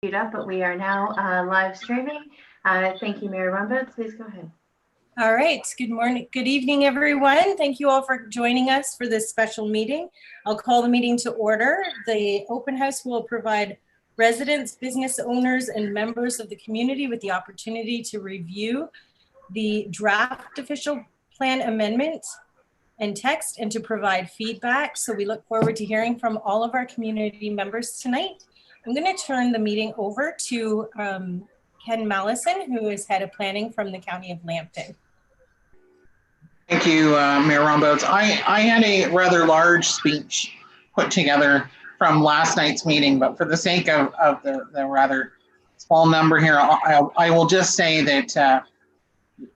Up, but we are now live streaming. Thank you, Mayor Rumbold. Please go ahead. All right. Good morning. Good evening, everyone. Thank you all for joining us for this special meeting. I'll call the meeting to order. The open house will provide residents, business owners, and members of the community with the opportunity to review the draft official plan amendment and text and to provide feedback. So we look forward to hearing from all of our community members tonight. I'm going to turn the meeting over to Ken Mallison, who is head of planning from the County of Lambton. Thank you, Mayor Rumbold. I had a rather large speech put together from last night's meeting, but for the sake of the rather small number here, I will just say that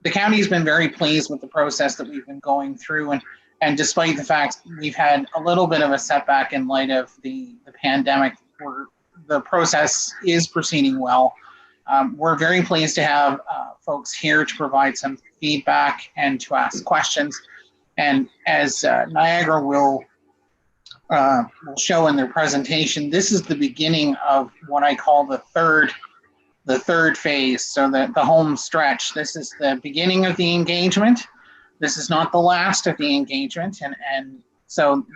the county has been very pleased with the process that we've been going through, and despite the fact we've had a little bit of a setback in light of the pandemic, the process is proceeding well. We're very pleased to have folks here to provide some feedback and to ask questions. And as Niagara will show in their presentation, this is the beginning of what I call the third phase. So the home stretch. This is the beginning of the engagement. This is not the last of the engagement. And so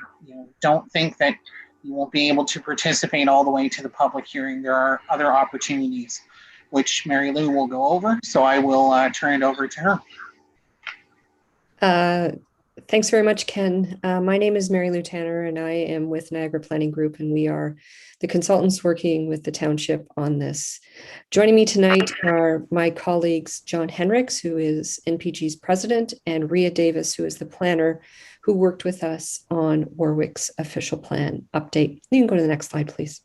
don't think that you won't be able to participate all the way to the public hearing. There are other opportunities, which Mary Lou will go over. So I will turn it over to her. Thanks very much, Ken. My name is Mary Lou Tanner, and I am with Niagara Planning Group, and we are the consultants working with the township on this. Joining me tonight are my colleagues, John Henricks, who is NPG's president, and Rhea Davis, who is the planner, who worked with us on Warwick's official plan update. You can go to the next slide, please.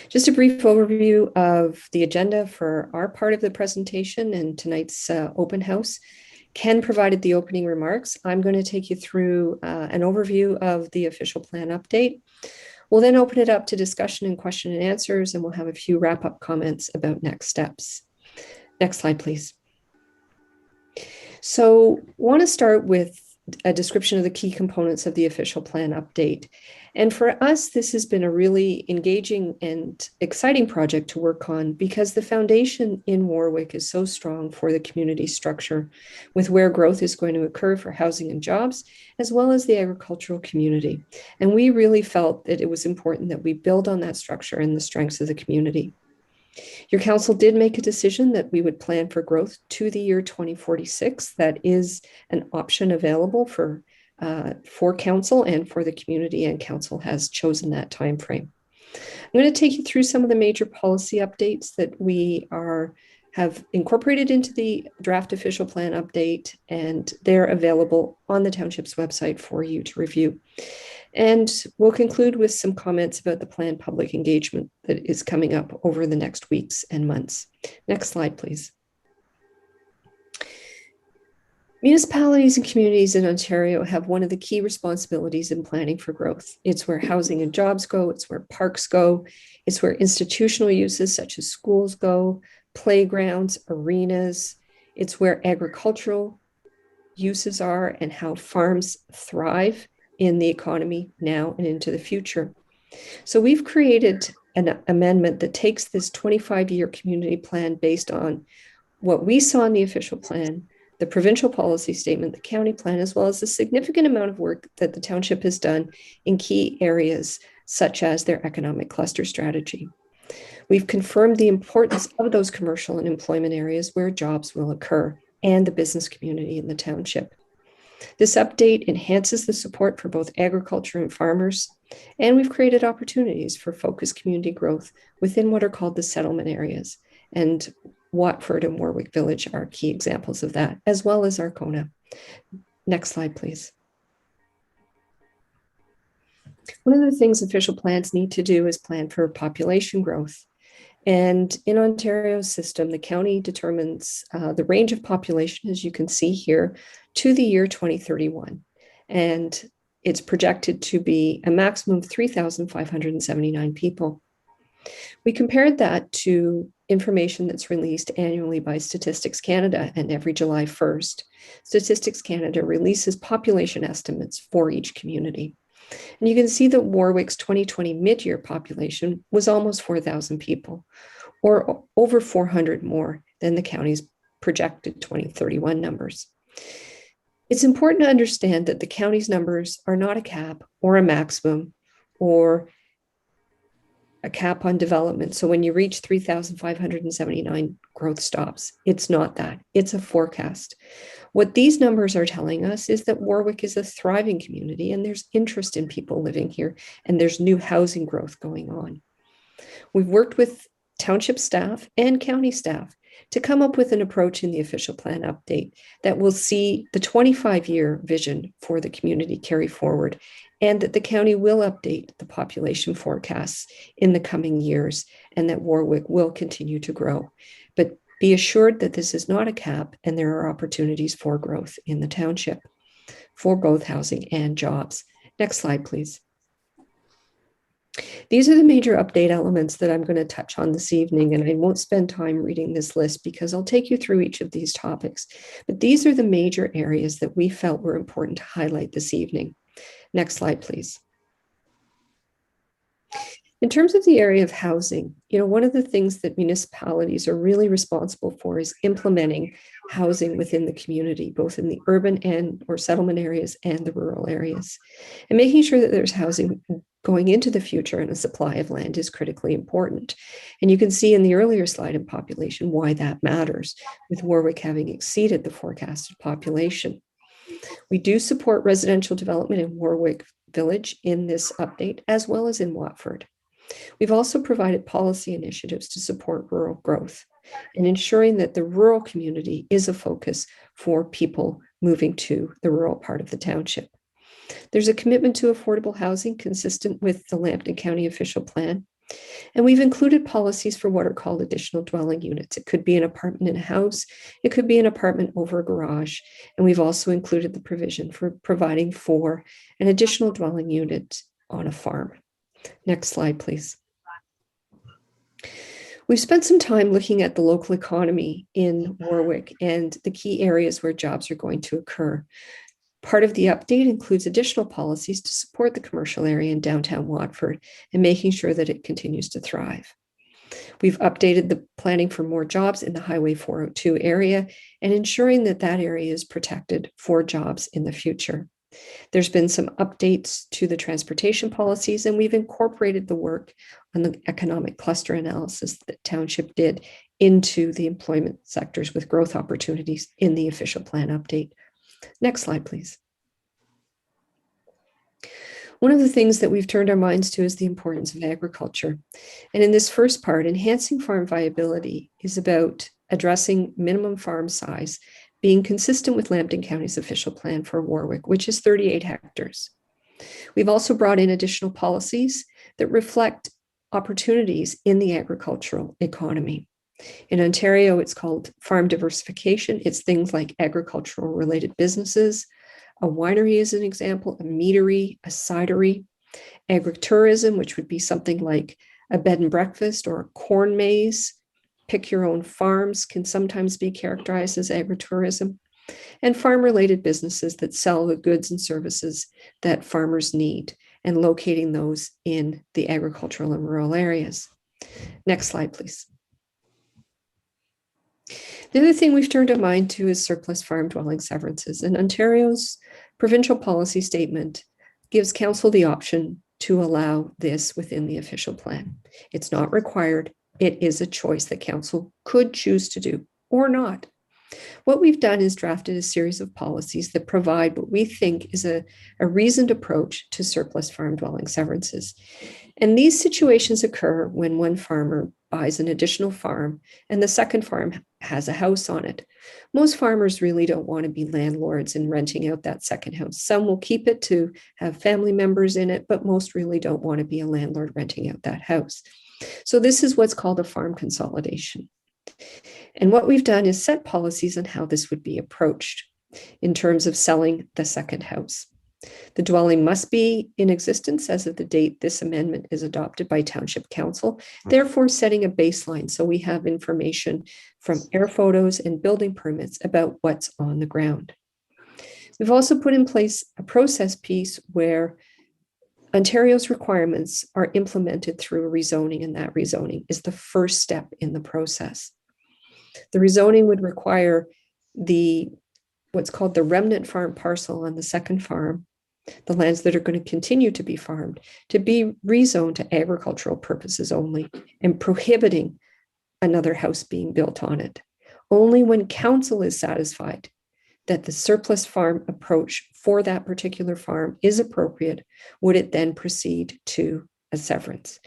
Just a brief overview of the agenda for our part of the presentation and tonight's open house. Ken provided the opening remarks. I'm going to take you through an overview of the official plan update. We'll then open it up to discussion and question and answers, and we'll have a few wrap-up comments about next steps. Next slide, please. So I want to start with a description of the key components of the official plan update. And for us, this has been a really engaging and exciting project to work on because the foundation in Warwick is so strong for the community structure with where growth is going to occur for housing and jobs, as well as the agricultural community. And we really felt that it was important that we build on that structure and the strengths of the community. Your council did make a decision that we would plan for growth to the year 2046. That is an option available for council and for the community, and council has chosen that time frame. I'm going to take you through some of the major policy updates that we have incorporated into the draft official plan update, and they're available on the township's website for you to review. And we'll conclude with some comments about the planned public engagement that is coming up over the next weeks and months. Next slide, please. Municipalities and communities in Ontario have one of the key responsibilities in planning for growth. It's where housing and jobs go, it's where parks go, it's where institutional uses such as schools go, playgrounds, arenas, it's where agricultural uses are and how farms thrive in the economy now and into the future. So we've created an amendment that takes this 25-year community plan based on what we saw in the official plan, the provincial policy statement, the county plan, as well as the significant amount of work that the township has done in key areas such as their economic cluster strategy. We've confirmed the importance of those commercial and employment areas where jobs will occur and the business community in the township. This update enhances the support for both agriculture and farmers, and we've created opportunities for focused community growth within what are called the settlement areas. And Watford and Warwick Village are key examples of that, as well as Arkona. Next slide, please. One of the things official plans need to do is plan for population growth. And in Ontario's system, the county determines the range of population, as you can see here, to the year 2031. And it's projected to be a maximum of 3,579 people. We compared that to information that's released annually by Statistics Canada, and every July 1st, Statistics Canada releases population estimates for each community. And you can see that Warwick's 2020 mid-year population was almost 4,000 people, or over 400 more than the county's projected 2031 numbers. It's important to understand that the county's numbers are not a cap or a maximum or a cap on development. So when you reach 3,579 growth stops, it's not that. It's a forecast. What these numbers are telling us is that Warwick is a thriving community and there's interest in people living here and there's new housing growth going on. We've worked with township staff and county staff to come up with an approach in the official plan update that will see the 25-year vision for the community carry forward, and that the county will update the population forecasts in the coming years, and that Warwick will continue to grow. But be assured that this is not a cap, and there are opportunities for growth in the township for both housing and jobs. Next slide, please. These are the major update elements that I'm going to touch on this evening, and I won't spend time reading this list because I'll take you through each of these topics. But these are the major areas that we felt were important to highlight this evening. Next slide, please. In terms of the area of housing, one of the things that municipalities are really responsible for is implementing housing within the community, both in the urban or settlement areas and the rural areas. And making sure that there's housing going into the future and a supply of land is critically important. And you can see in the earlier slide in population why that matters, with Warwick having exceeded the forecasted population. We do support residential development in Warwick Village in this update, as well as in Watford. We've also provided policy initiatives to support rural growth and ensuring that the rural community is a focus for people moving to the rural part of the township. There's a commitment to affordable housing consistent with the Lambton County official plan. And we've included policies for what are called additional dwelling units. It could be an apartment in a house. It could be an apartment over a garage. And we've also included the provision for providing for an additional dwelling unit on a farm. Next slide, please. We've spent some time looking at the local economy in Warwick and the key areas where jobs are going to occur. Part of the update includes additional policies to support the commercial area in downtown Watford and making sure that it continues to thrive. We've updated the planning for more jobs in the Highway 402 area and ensuring that that area is protected for jobs in the future. There's been some updates to the transportation policies, and we've incorporated the work on the economic cluster analysis that Township did into the employment sectors with growth opportunities in the official plan update. Next slide, please. One of the things that we've turned our minds to is the importance of agriculture. And in this first part, enhancing farm viability is about addressing minimum farm size, being consistent with Lambton County's official plan for Warwick, which is 38 hectares. We've also brought in additional policies that reflect opportunities in the agricultural economy. In Ontario, it's called farm diversification. It's things like agricultural related businesses. A winery is an example, a meadery, a cidery, agritourism, which would be something like a bed and breakfast or a corn maze. Pick your own farms can sometimes be characterized as agritourism, and farm-related businesses that sell the goods and services that farmers need and locating those in the agricultural and rural areas. Next slide, please. The other thing we've turned our mind to is surplus farm dwelling severances, and Ontario's provincial policy statement gives council the option to allow this within the official plan. It's not required. It is a choice that council could choose to do or not. What we've done is drafted a series of policies that provide what we think is a reasoned approach to surplus farm dwelling severances. And these situations occur when one farmer buys an additional farm and the second farm has a house on it. Most farmers really don't want to be landlords and renting out that second house. Some will keep it to have family members in it, but most really don't want to be a landlord renting out that house. So this is what's called a farm consolidation. And what we've done is set policies on how this would be approached in terms of selling the second house. The dwelling must be in existence as of the date this amendment is adopted by Township Council, therefore setting a baseline so we have information from air photos and building permits about what's on the ground. We've also put in place a process piece where Ontario's requirements are implemented through a rezoning, and that rezoning is the first step in the process. The rezoning would require what's called the remnant farm parcel on the second farm, the lands that are going to continue to be farmed, to be rezoned to agricultural purposes only, and prohibiting another house being built on it. Only when council is satisfied that the surplus farm approach for that particular farm is appropriate, would it then proceed to a severance.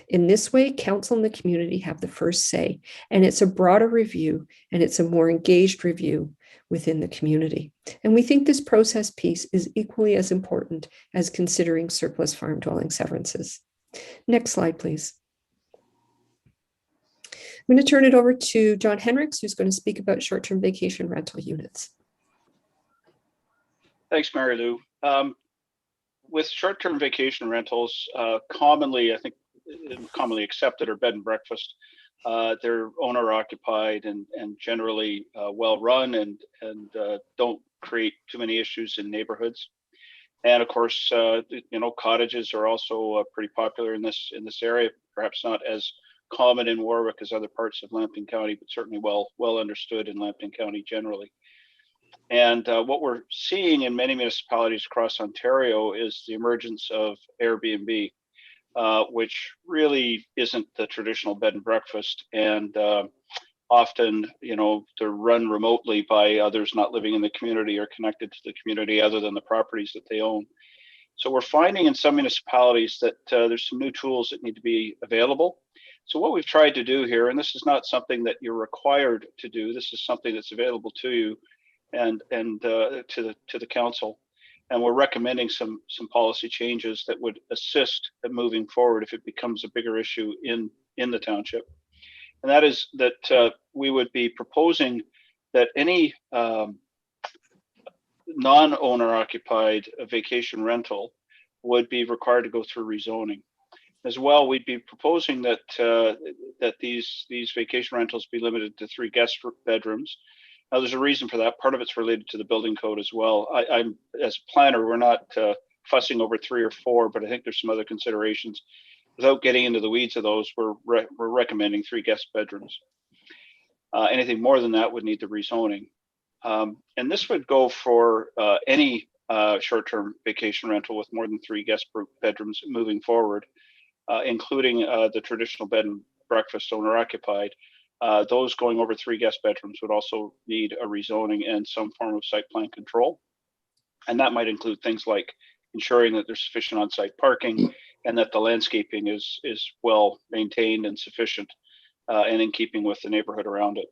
In this way, council and the community have the first say, and it's a broader review, and it's a more engaged review within the community. And we think this process piece is equally as important as considering surplus farm dwelling severances. Next slide, please. I'm going to turn it over to John Henricks, who's going to speak about short-term vacation rental units. Thanks, Mary Lou. With short-term vacation rentals, commonly accepted are bed and breakfast. They're owner-occupied and generally well-run and don't create too many issues in neighborhoods. And of course, cottages are also pretty popular in this area. Perhaps not as common in Warwick as other parts of Lambton County, but certainly well understood in Lambton County generally. And what we're seeing in many municipalities across Ontario is the emergence of Airbnb, which really isn't the traditional bed and breakfast, and often, they're run remotely by others not living in the community or connected to the community other than the properties that they own. So we're finding in some municipalities that there's some new tools that need to be available. So what we've tried to do here, and this is not something that you're required to do, this is something that's available to you and to the council, and we're recommending some policy changes that would assist at moving forward if it becomes a bigger issue in the township. And that is that we would be proposing that any non-owner occupied vacation rental would be required to go through rezoning. As well, we'd be proposing that these vacation rentals be limited to 3 guest bedrooms. Now, there's a reason for that. Part of it's related to the building code as well. I'm as a planner, we're not fussing over 3 or 4, but I think there's some other considerations. Without getting into the weeds of those, we're recommending 3 guest bedrooms. Anything more than that would need the rezoning. And this would go for any short-term vacation rental with more than 3 guest bedrooms moving forward, including the traditional bed and breakfast owner-occupied. Those going over 3 guest bedrooms would also need a rezoning and some form of site plan control. And that might include things like ensuring that there's sufficient on-site parking and that the landscaping is well maintained and sufficient and in keeping with the neighborhood around it.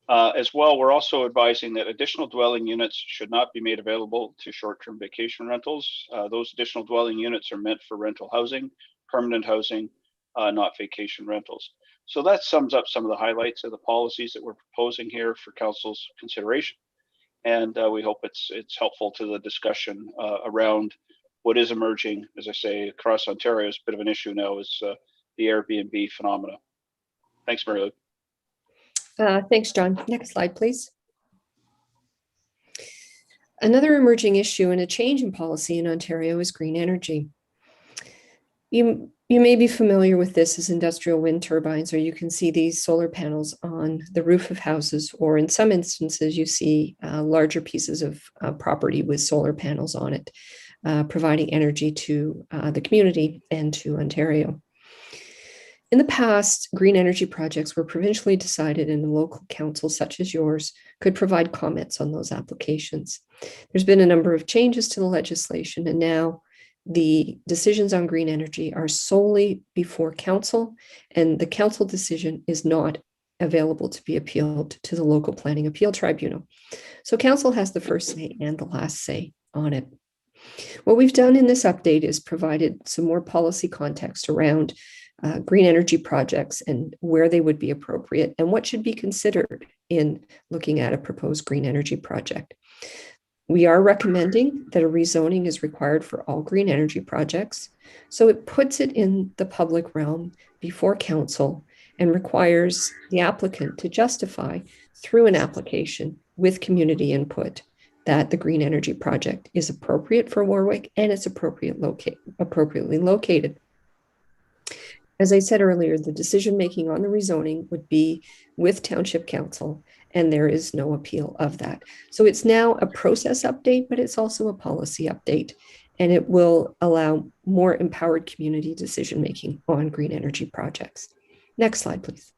As well, we're also advising that additional dwelling units should not be made available to short-term vacation rentals. Those additional dwelling units are meant for rental housing, permanent housing, not vacation rentals. So that sums up some of the highlights of the policies that we're proposing here for council's consideration. And we hope it's helpful to the discussion around what is emerging, as I say, across Ontario. Is a bit of an issue now, is the Airbnb phenomena. Thanks, Mary Lou. Thanks, John. Next slide, please. Another emerging issue and a change in policy in Ontario is green energy. You may be familiar with this as industrial wind turbines, or you can see these solar panels on the roof of houses, or in some instances, you see larger pieces of property with solar panels on it, providing energy to the community and to Ontario. In the past, green energy projects were provincially decided, and local councils such as yours could provide comments on those applications. There's been a number of changes to the legislation, and now the decisions on green energy are solely before council, and the council decision is not available to be appealed to the local planning appeal tribunal. So council has the first say and the last say on it. What we've done in this update is provided some more policy context around green energy projects and where they would be appropriate and what should be considered in looking at a proposed green energy project. We are recommending that a rezoning is required for all green energy projects. So it puts it in the public realm before council and requires the applicant to justify through an application with community input that the green energy project is appropriate for Warwick and it's appropriately located. As I said earlier, the decision-making on the rezoning would be with Township Council, and there is no appeal of that. So it's now a process update, but it's also a policy update, and it will allow more empowered community decision-making on green energy projects. Next slide, please.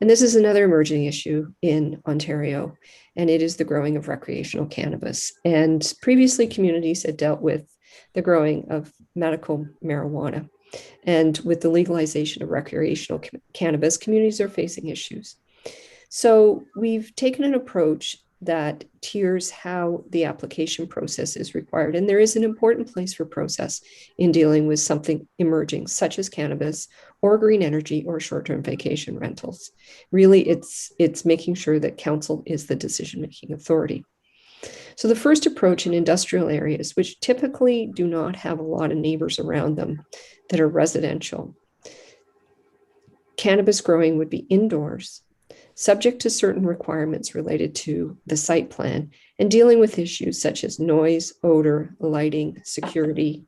And this is another emerging issue in Ontario, and it is the growing of recreational cannabis. And previously, communities had dealt with the growing of medical marijuana. And with the legalization of recreational cannabis, communities are facing issues. So we've taken an approach that tiers how the application process is required. And there is an important place for process in dealing with something emerging, such as cannabis or green energy or short-term vacation rentals. Really, it's making sure that council is the decision-making authority. So the first approach in industrial areas, which typically do not have a lot of neighbors around them that are residential, cannabis growing would be indoors, subject to certain requirements related to the site plan, and dealing with issues such as noise, odor, lighting, security,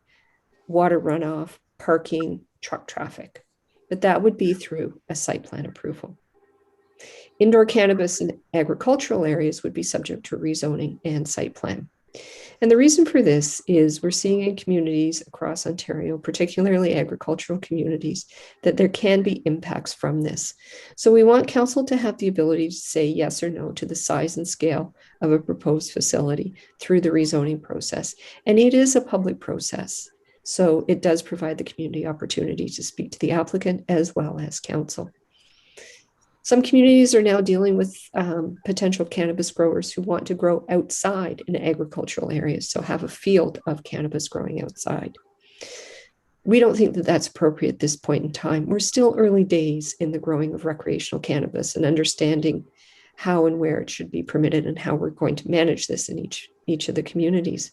water runoff, parking, truck traffic. But that would be through a site plan approval. Indoor cannabis in agricultural areas would be subject to rezoning and site plan. And the reason for this is we're seeing in communities across Ontario, particularly agricultural communities, that there can be impacts from this. So we want council to have the ability to say yes or no to the size and scale of a proposed facility through the rezoning process. And it is a public process. So it does provide the community opportunity to speak to the applicant as well as council. Some communities are now dealing with potential cannabis growers who want to grow outside in agricultural areas, so have a field of cannabis growing outside. We don't think that that's appropriate at this point in time. We're still early days in the growing of recreational cannabis and understanding how and where it should be permitted and how we're going to manage this in each of the communities.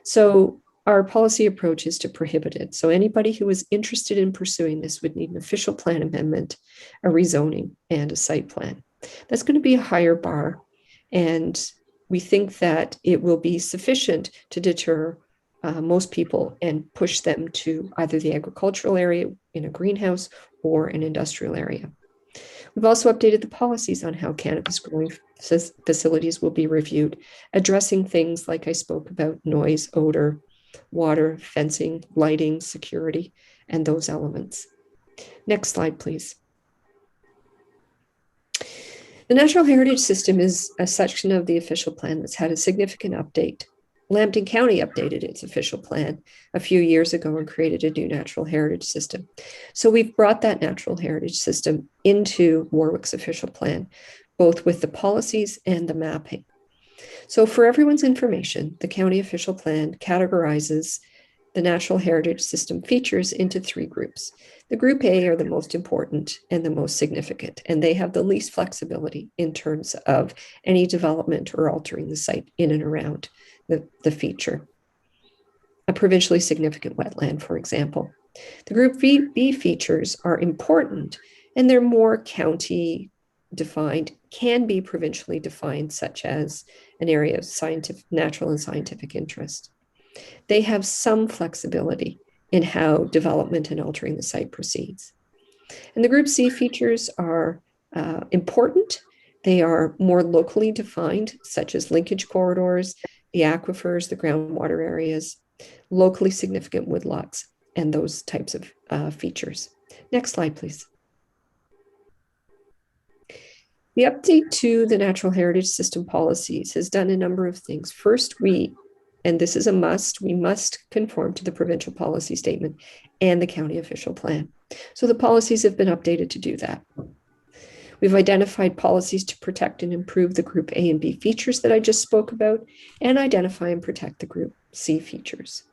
So our policy approach is to prohibit it. So anybody who is interested in pursuing this would need an official plan amendment, a rezoning, and a site plan. That's going to be a higher bar. And we think that it will be sufficient to deter most people and push them to either the agricultural area in a greenhouse or an industrial area. We've also updated the policies on how cannabis growing facilities will be reviewed, addressing things like I spoke about: noise, odor, water, fencing, lighting, security, and those elements. Next slide, please. The Natural Heritage System is a section of the official plan that's had a significant update. Lambton County updated its official plan a few years ago and created a new Natural Heritage System. So we've brought that Natural Heritage System into Warwick's official plan, both with the policies and the mapping. So for everyone's information, the county official plan categorizes the Natural Heritage System features into three groups. The group A are the most important and the most significant, and they have the least flexibility in terms of any development or altering the site in and around the feature. A provincially significant wetland, for example. The group B features are important, and they're more county defined, can be provincially defined, such as an area of natural and scientific interest. They have some flexibility in how development and altering the site proceeds. And the group C features are important. They are more locally defined, such as linkage corridors, the aquifers, the groundwater areas, locally significant woodlots, and those types of features. Next slide, please. The update to the Natural Heritage System policies has done a number of things. First, and this is a must, we must conform to the provincial policy statement and the county official plan. So the policies have been updated to do that. We've identified policies to protect and improve the group A and B features that I just spoke about, and identify and protect the group C features.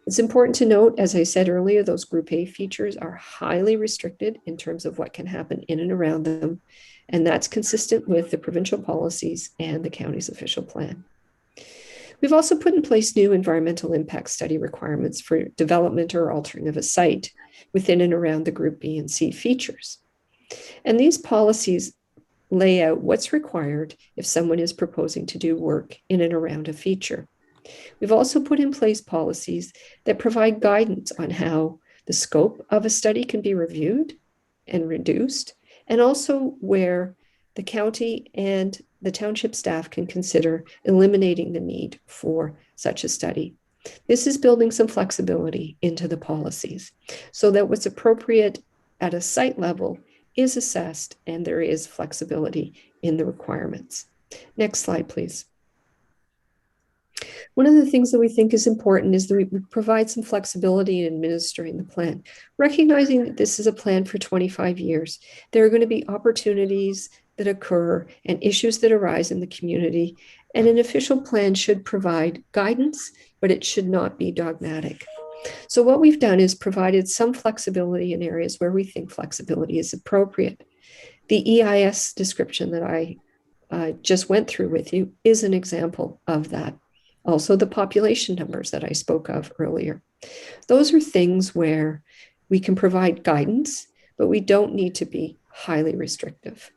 It's important to note, as I said earlier, those group A features are highly restricted in terms of what can happen in and around them, and that's consistent with the provincial policies and the county's official plan. We've also put in place new environmental impact study requirements for development or altering of a site within and around the group B and C features. And these policies lay out what's required if someone is proposing to do work in and around a feature. We've also put in place policies that provide guidance on how the scope of a study can be reviewed and reduced, and also where the county and the township staff can consider eliminating the need for such a study. This is building some flexibility into the policies so that what's appropriate at a site level is assessed and there is flexibility in the requirements. Next slide, please. One of the things that we think is important is that we provide some flexibility in administering the plan, recognizing that this is a plan for 25 years. There are going to be opportunities that occur and issues that arise in the community, and an official plan should provide guidance, but it should not be dogmatic. So what we've done is provided some flexibility in areas where we think flexibility is appropriate. The EIS description that I just went through with you is an example of that. Also, the population numbers that I spoke of earlier. Those are things where we can provide guidance, but we don't need to be highly restrictive.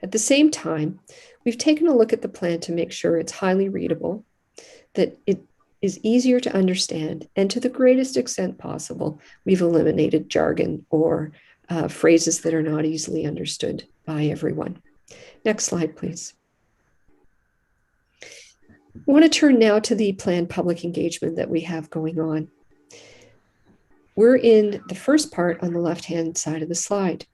At the same time, we've taken a look at the plan to make sure it's highly readable, that it is easier to understand, and to the greatest extent possible, we've eliminated jargon or phrases that are not easily understood by everyone. Next slide, please. I want to turn now to the planned public engagement that we have going on. We're in the first part on the left-hand side of the slide.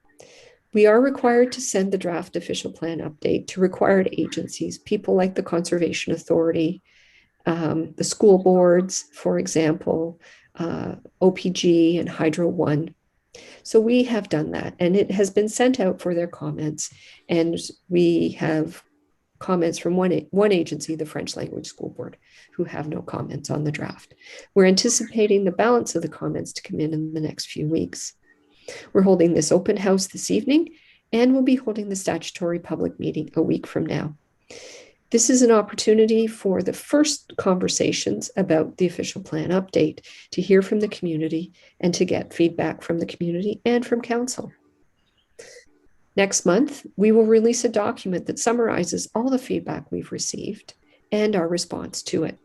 We are required to send the draft official plan update to required agencies, people like the Conservation Authority, the school boards, for example, OPG and Hydro One. So we have done that, and it has been sent out for their comments, and we have comments from one agency, the French Language School Board, who have no comments on the draft. We're anticipating the balance of the comments to come in the next few weeks. We're holding this open house this evening, and we'll be holding the statutory public meeting a week from now. This is an opportunity for the first conversations about the official plan update, to hear from the community and to get feedback from the community and from council. Next month, we will release a document that summarizes all the feedback we've received and our response to it.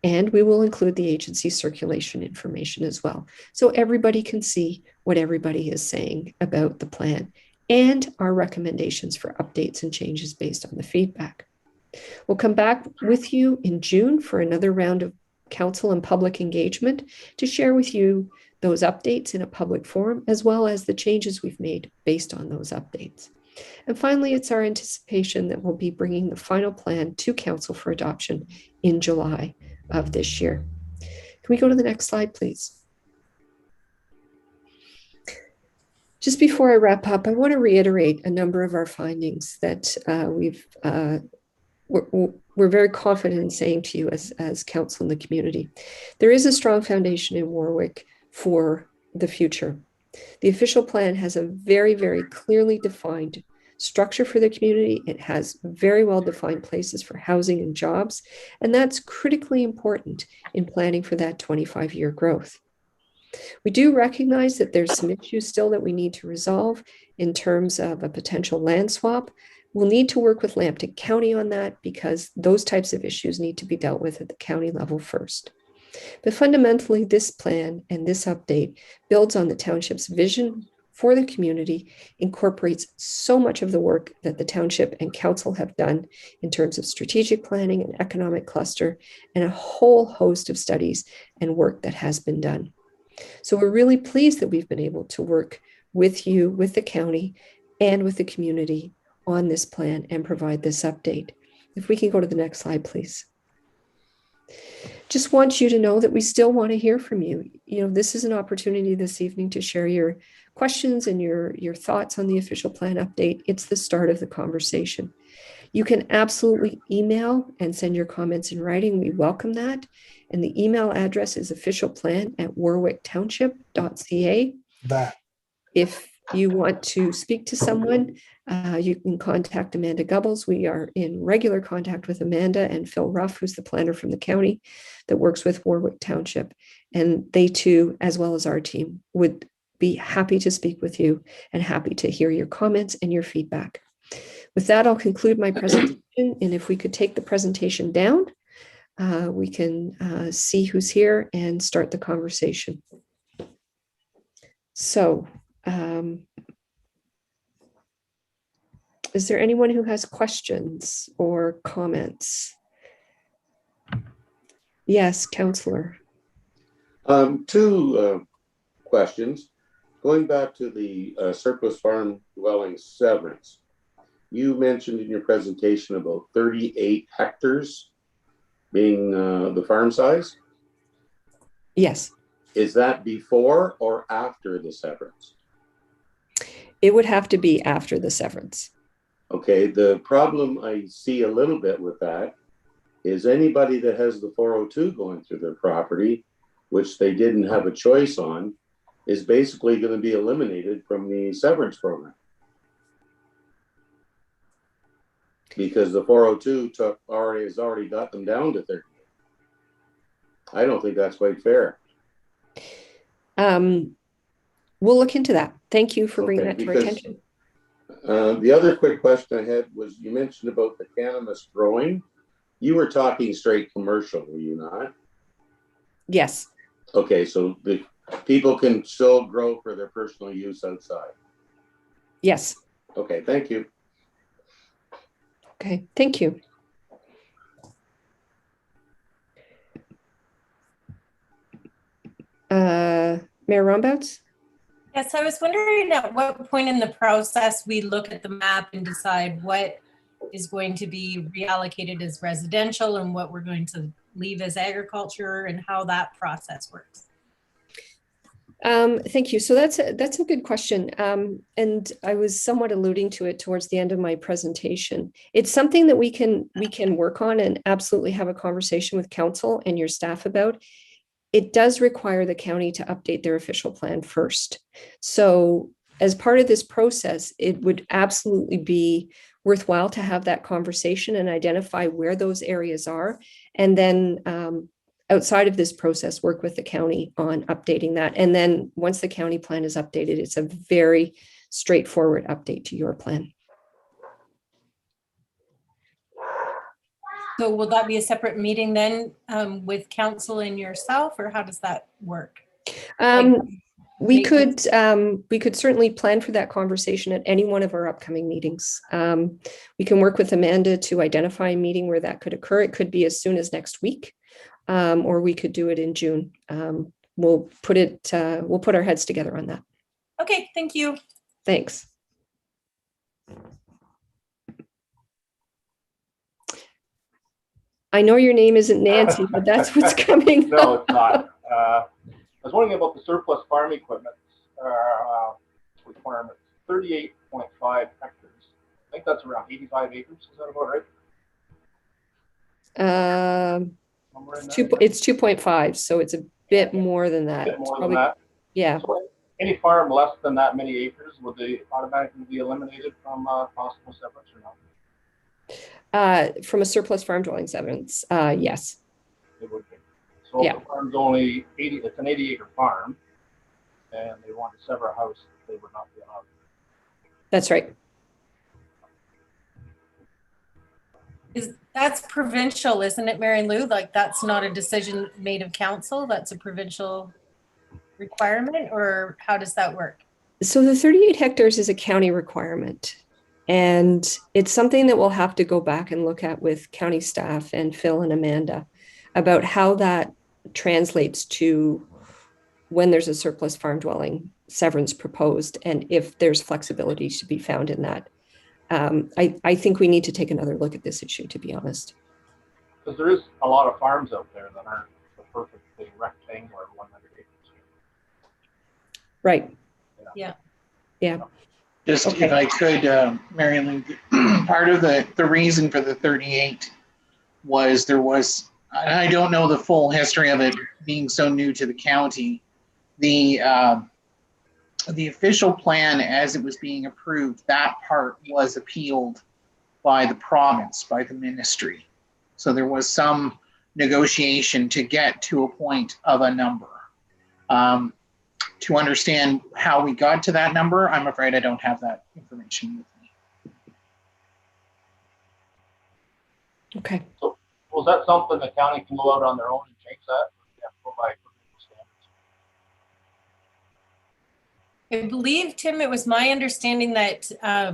And we will include the agency circulation information as well, so everybody can see what everybody is saying about the plan and our recommendations for updates and changes based on the feedback. We'll come back with you in June for another round of council and public engagement to share with you those updates in a public forum, as well as the changes we've made based on those updates. And finally, it's our anticipation that we'll be bringing the final plan to council for adoption in July of this year. Can we go to the next slide, please? Just before I wrap up, I want to reiterate a number of our findings that we're very confident in saying to you as council in the community. There is a strong foundation in Warwick for the future. The official plan has a very, very clearly defined structure for the community. It has very well-defined places for housing and jobs, and that's critically important in planning for that 25-year growth. We do recognize that there's some issues still that we need to resolve in terms of a potential land swap. We'll need to work with Lambton County on that because those types of issues need to be dealt with at the county level first. But fundamentally, this plan and this update builds on the township's vision for the community, incorporates so much of the work that the township and council have done in terms of strategic planning and economic cluster, and a whole host of studies and work that has been done. So we're really pleased that we've been able to work with you, with the county, and with the community on this plan and provide this update. If we can go to the next slide, please. Just want you to know that we still want to hear from you. You know, this is an opportunity this evening to share your questions and your thoughts on the official plan update. It's the start of the conversation. You can absolutely email and send your comments in writing. We welcome that. And the email address is officialplan@warwicktownship.ca. If you want to speak to someone, you can contact Amanda Gubbles. We are in regular contact with Amanda and Phil Ruff, who's the planner from the county that works with Warwick Township. And they too, as well as our team, would be happy to speak with you and happy to hear your comments and your feedback. With that, I'll conclude my presentation. And if we could take the presentation down, we can see who's here and start the conversation. So, is there anyone who has questions or comments? Yes, Councillor. Two questions. Going back to the surplus farm dwelling severance, you mentioned in your presentation about 38 hectares being the farm size. Yes. Is that before or after the severance? It would have to be after the severance. Okay, the problem I see a little bit with that is anybody that has the 402 going through their property, which they didn't have a choice on, is basically going to be eliminated from the severance program. Because the 402 has already got them down to 30. I don't think that's quite fair. We'll look into that. Thank you for bringing that to our attention. The other quick question I had was, you mentioned about the cannabis growing. You were talking straight commercial, were you not? Yes. Okay, so the people can still grow for their personal use outside. Yes. Okay, thank you. Okay, thank you. Mayor Rombouts? Yes, I was wondering at what point in the process we look at the map and decide what is going to be reallocated as residential and what we're going to leave as agriculture, and how that process works. Thank you. So that's a good question. And I was somewhat alluding to it towards the end of my presentation. It's something that we can work on and absolutely have a conversation with council and your staff about. It does require the county to update their official plan first. So as part of this process, it would absolutely be worthwhile to have that conversation and identify where those areas are. And then outside of this process, work with the county on updating that. And then once the county plan is updated, it's a very straightforward update to your plan. So will that be a separate meeting then with council and yourself, or how does that work? We could certainly plan for that conversation at any one of our upcoming meetings. We can work with Amanda to identify a meeting where that could occur. It could be as soon as next week, or we could do it in June. We'll put our heads together on that. Okay, thank you. Thanks. I know your name isn't Nancy, but that's what's coming. No, it's not. I was wondering about the surplus farm equipment requirement, 38.5 hectares. I think that's around 85 acres. Is that about right? It's 2.5, so it's a bit more than that. A bit more than that. Yeah. So any farm less than that many acres, would they automatically be eliminated from possible severance or not? From a surplus farm dwelling severance, yes. It would be. So Yeah. if the farm's only 80, it's an 80-acre farm, and they want to sever a house, they would not be allowed. That's right. That's provincial, isn't it, Mary Lou? Like, that's not a decision made of council, that's a provincial requirement, or how does that work? So the 38 hectares is a county requirement. And it's something that we'll have to go back and look at with county staff and Phil and Amanda about how that translates to when there's a surplus farm dwelling severance proposed, and if there's flexibility to be found in that. I think we need to take another look at this issue, to be honest. Because there is a lot of farms out there that aren't the perfectly rectangular 100 acres. Right. Yeah. Yeah. Just Okay. if I could, Mary Lou, part of the reason for the 38 was I don't know the full history of it being so new to the county. The official plan as it was being approved, that part was appealed by the province, by the ministry. So there was some negotiation to get to a point of a number. To understand how we got to that number, I'm afraid I don't have that information with me. Okay. So was that something the county can go out on their own and change that? Or do they have to go by standards? I believe, Tim, it was my understanding that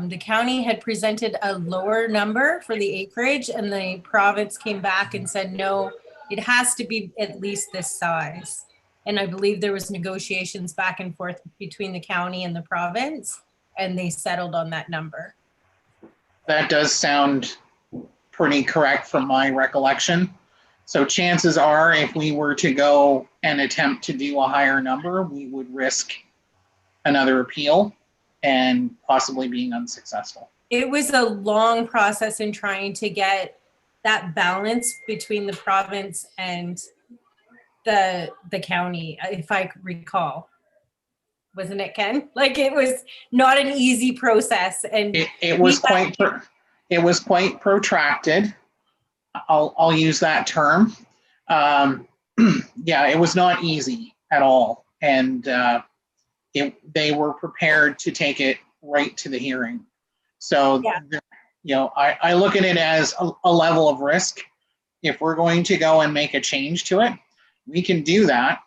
the county had presented a lower number for the acreage and the province came back and said, no, it has to be at least this size. And I believe there was negotiations back and forth between the county and the province, and they settled on that number. That does sound pretty correct from my recollection. So chances are, if we were to go and attempt to do a higher number, we would risk another appeal and possibly being unsuccessful. It was a long process in trying to get that balance between the province and the county, if I recall. Wasn't it, Ken? Like, it was not an easy process, and It was quite protracted. I'll use that term. Yeah, it was not easy at all, and they were prepared to take it right to the hearing. So, yeah. I look at it as a level of risk. If we're going to go and make a change to it, we can do that,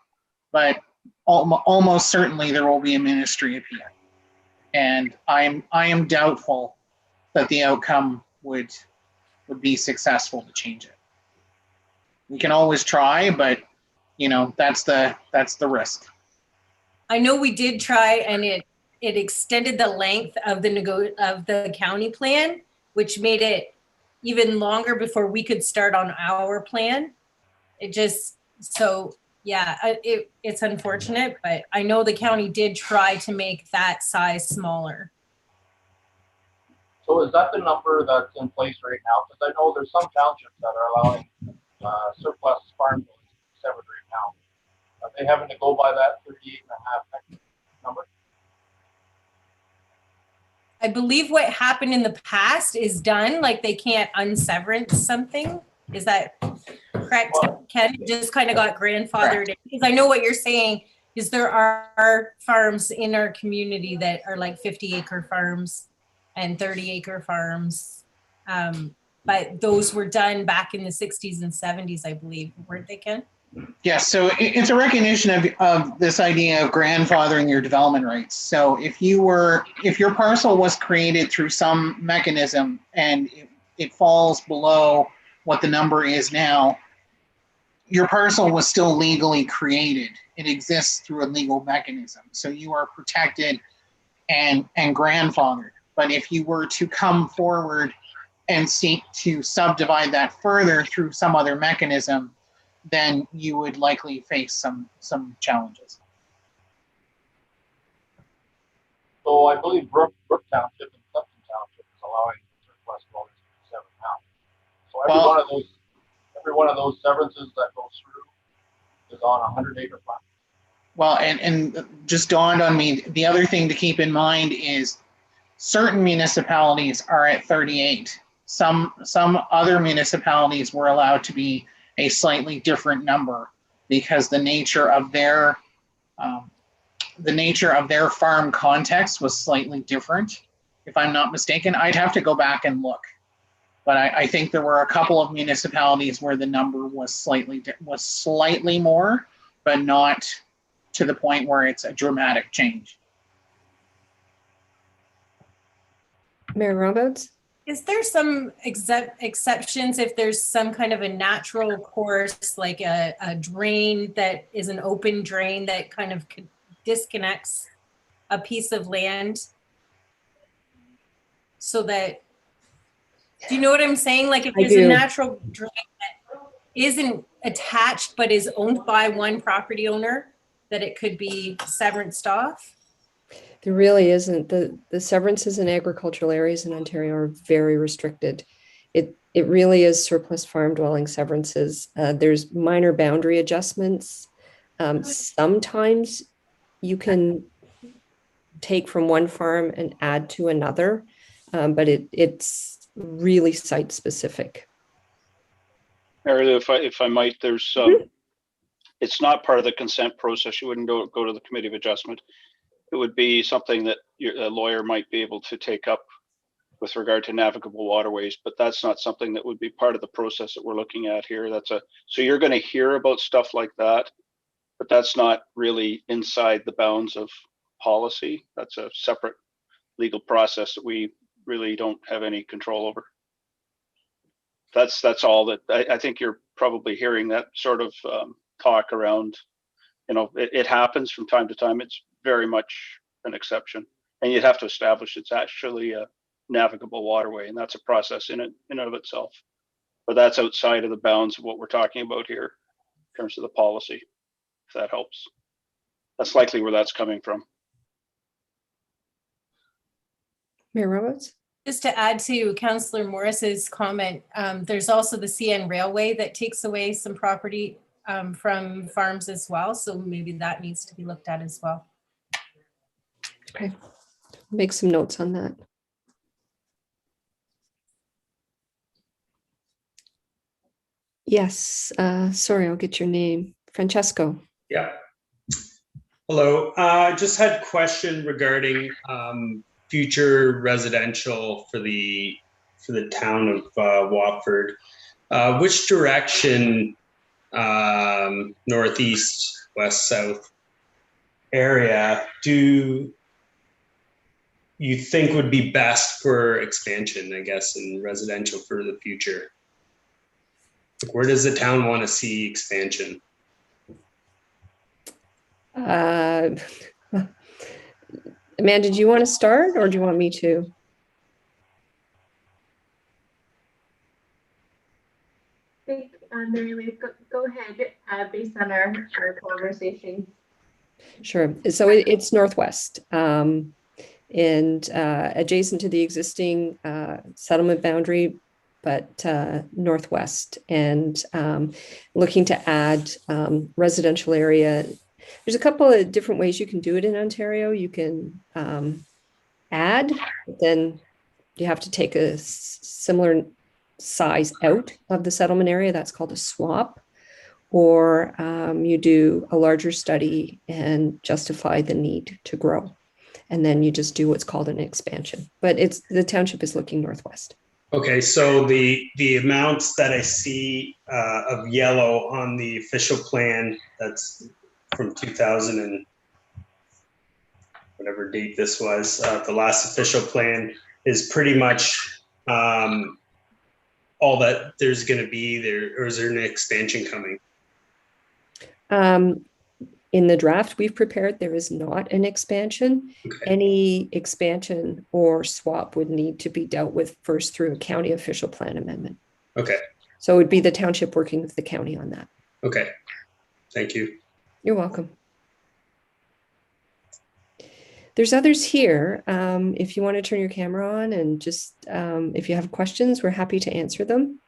but almost certainly there will be a ministry appeal, and I am doubtful that the outcome would be successful to change it. We can always try, but that's the risk. I know we did try, and it extended the length of the county plan, which made it even longer before we could start on our plan. It's unfortunate, but I know the county did try to make that size smaller. So is that the number that's in place right now? Because I know there's some townships that are allowing surplus farm buildings to be severed right now. Are they having to go by that 38.5 number? I believe what happened in the past is done, like they can't unseverance something. Is that correct, Ken? It just kind of got grandfathered in. Because I know what you're saying is there are farms in our community that are like 50-acre farms and 30-acre farms. But those were done back in the 60s and 70s, I believe, weren't they, Ken? Yes, so it's a recognition of this idea of grandfathering your development rights. So if your parcel was created through some mechanism and it falls below what the number is now, your parcel was still legally created. It exists through a legal mechanism. So you are protected and grandfathered. But if you were to come forward and seek to subdivide that further through some other mechanism, then you would likely face some challenges. So I believe Brook Township and Clifton Township is allowing surplus dwellings to be severed now. So every one of those severances that goes through is on a 100-acre farm. Well, and just dawned on me, the other thing to keep in mind is certain municipalities are at 38. Some other municipalities were allowed to be a slightly different number because the nature of their farm context was slightly different. If I'm not mistaken, I'd have to go back and look, but I think there were a couple of municipalities where the number was slightly more, but not to the point where it's a dramatic change. Mayor Roberts? Is there some exceptions if there's some kind of a natural course, like a drain that is an open drain that kind of disconnects a piece of land? So that, do you know what I'm saying? Like if there's a natural drain that isn't attached but is owned by one property owner, that it could be severanced off? There really isn't. The severances in agricultural areas in Ontario are very restricted. It really is surplus farm dwelling severances. There's minor boundary adjustments. Sometimes you can take from one farm and add to another, but it's really site specific. Mary, if I might, there's it's not part of the consent process. You wouldn't go to the committee of adjustment. It would be something that a lawyer might be able to take up with regard to navigable waterways, but that's not something that would be part of the process that we're looking at here. So you're going to hear about stuff like that, but that's not really inside the bounds of policy. That's a separate legal process that we really don't have any control over. That's all that I think you're probably hearing, that sort of talk around. It happens from time to time. It's very much an exception, and you'd have to establish it's actually a navigable waterway, and that's a process in and of itself. But that's outside of the bounds of what we're talking about here in terms of the policy, if that helps. That's likely where that's coming from. Mayor Roberts? Just to add to Councillor Morris's comment, there's also the CN Railway that takes away some property from farms as well. So maybe that needs to be looked at as well. Okay, make some notes on that. Yes, sorry, I'll get your name. Francesco. Yeah. Hello. Just had a question regarding future residential for the town of Watford. Which direction, northeast, west, south area, do you think would be best for expansion, I guess, in residential for the future? Like, where does the town want to see expansion? Amanda, do you want to start or do you want me to? I think, Mary Lou, go ahead, based on our conversation. Sure. So it's northwest and adjacent to the existing settlement boundary, but northwest, and looking to add residential area. There's a couple of different ways you can do it in Ontario. You can add, but then you have to take a similar size out of the settlement area. That's called a swap. Or you do a larger study and justify the need to grow. And then you just do what's called an expansion. But the township is looking northwest. Okay, so the amounts that I see of yellow on the official plan, that's from 2000 and whatever date this was, the last official plan is pretty much all that there's going to be there, or is there an expansion coming? In the draft we've prepared, there is not an expansion. Okay. Any expansion or swap would need to be dealt with first through a county official plan amendment. Okay. So it would be the township working with the county on that. Okay. Thank you. You're welcome. There's others here. If you want to turn your camera on and just, if you have questions, we're happy to answer them.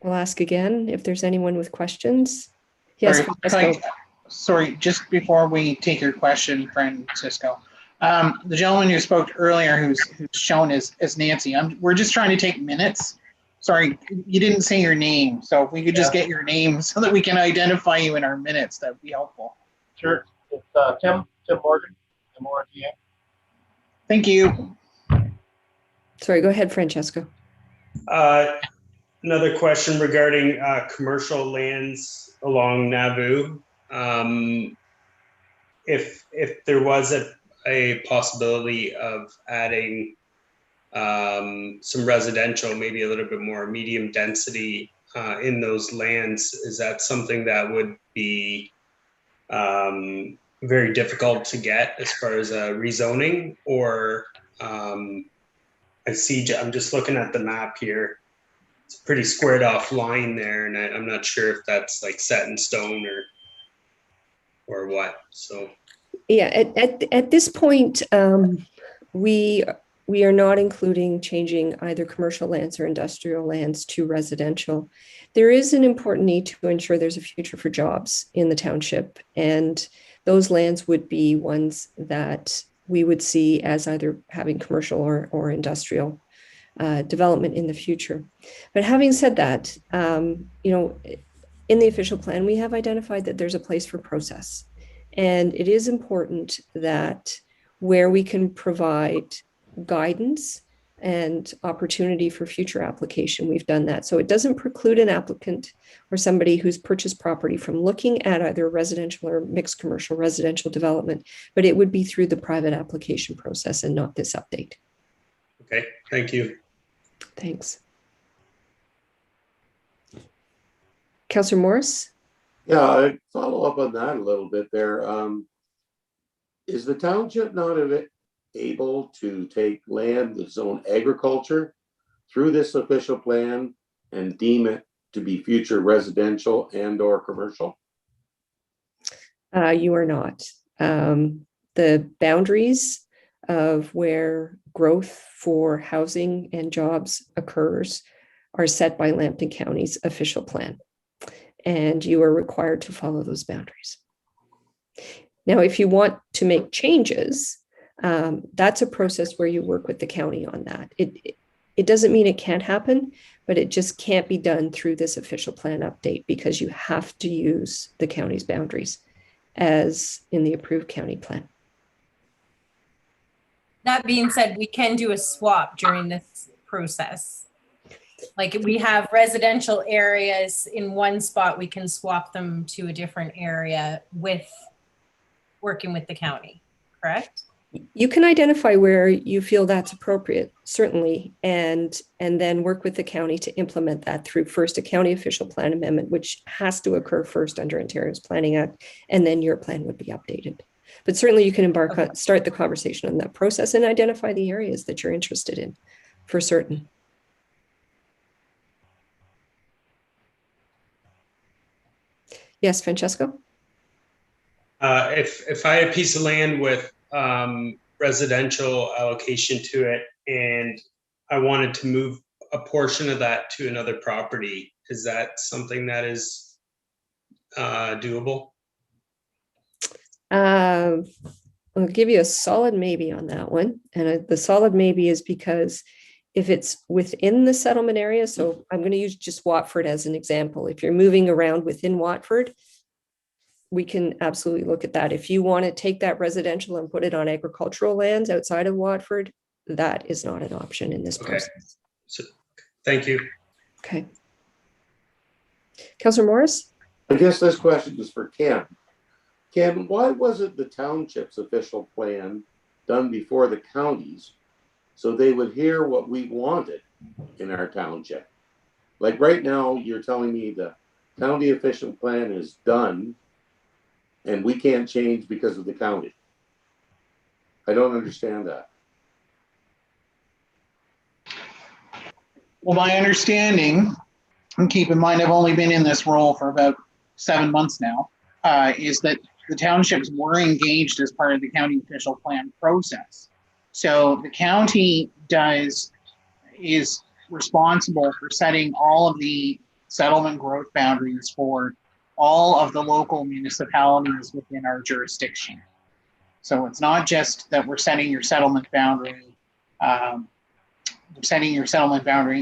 We'll ask again if there's anyone with questions. Yes, Sorry, just before we take your question, Francisco, the gentleman who spoke earlier, who's shown as Nancy, we're just trying to take minutes. Sorry, you didn't say your name, so if we could just get your name so that we can identify you in our minutes, that would be helpful. Sure. It's Tim Morgan, M-O-R-G-A. Thank you. Sorry, go ahead, Francesco. Another question regarding commercial lands along Nauvoo. If there was a possibility of adding some residential, maybe a little bit more medium density in those lands, is that something that would be very difficult to get as far as rezoning? Or I'm just looking at the map here. It's a pretty squared off line there, and I'm not sure if that's like set in stone or what. So yeah, at this point, we are not including changing either commercial lands or industrial lands to residential. There is an important need to ensure there's a future for jobs in the township, and those lands would be ones that we would see as either having commercial or industrial development in the future. But having said that, you know, in the official plan, we have identified that there's a place for process. And it is important that where we can provide guidance and opportunity for future application, we've done that. So it doesn't preclude an applicant or somebody who's purchased property from looking at either residential or mixed commercial residential development, but it would be through the private application process and not this update. Okay, thank you. Thanks. Councillor Morris? Yeah, I follow up on that a little bit there. Is the township not able to take land that's zoned agriculture through this official plan and deem it to be future residential and or commercial? You are not. The boundaries of where growth for housing and jobs occurs are set by Lambton County's official plan, and you are required to follow those boundaries. Now, if you want to make changes, that's a process where you work with the county on that. It doesn't mean it can't happen, but it just can't be done through this official plan update because you have to use the county's boundaries as in the approved county plan. That being said, we can do a swap during this process. Like if we have residential areas in one spot, we can swap them to a different area with working with the county, correct? You can identify where you feel that's appropriate, certainly, and then work with the county to implement that through first a county official plan amendment, which has to occur first under Ontario's Planning Act, and then your plan would be updated. But certainly you can start the conversation on that process and identify the areas that you're interested in for certain. Yes, Francesco? If I had a piece of land with residential allocation to it and I wanted to move a portion of that to another property, is that something that is doable? I'll give you a solid maybe on that one. And the solid maybe is because if it's within the settlement area, so I'm going to use just Watford as an example. If you're moving around within Watford, we can absolutely look at that. If you want to take that residential and put it on agricultural lands outside of Watford, that is not an option in this process. So, thank you. Okay. Councillor Morris? I guess this question is for Ken. Ken, why wasn't the township's official plan done before the county's so they would hear what we wanted in our township? Like right now, you're telling me the county official plan is done and we can't change because of the county. I don't understand that. Well, my understanding, and keep in mind I've only been in this role for about 7 months now, is that the townships were engaged as part of the county official plan process. So the county is responsible for setting all of the settlement growth boundaries for all of the local municipalities within our jurisdiction. So it's not just that we're setting your settlement boundary,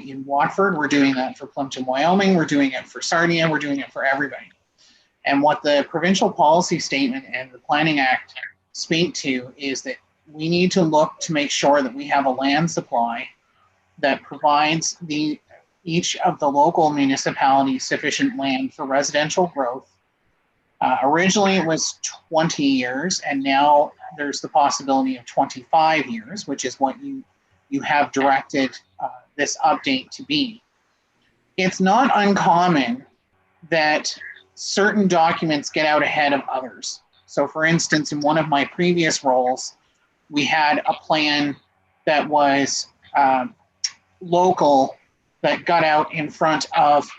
in Watford. We're doing that for Plimpton, Wyoming. We're doing it for Sarnia. We're doing it for everybody. And what the provincial policy statement and the Planning Act speak to is that we need to look to make sure that we have a land supply that provides each of the local municipalities sufficient land for residential growth. Originally it was 20 years, and now there's the possibility of 25 years, which is what you have directed this update to be. It's not uncommon that certain documents get out ahead of others. So for instance, in one of my previous roles, we had a plan that was local that got out in front of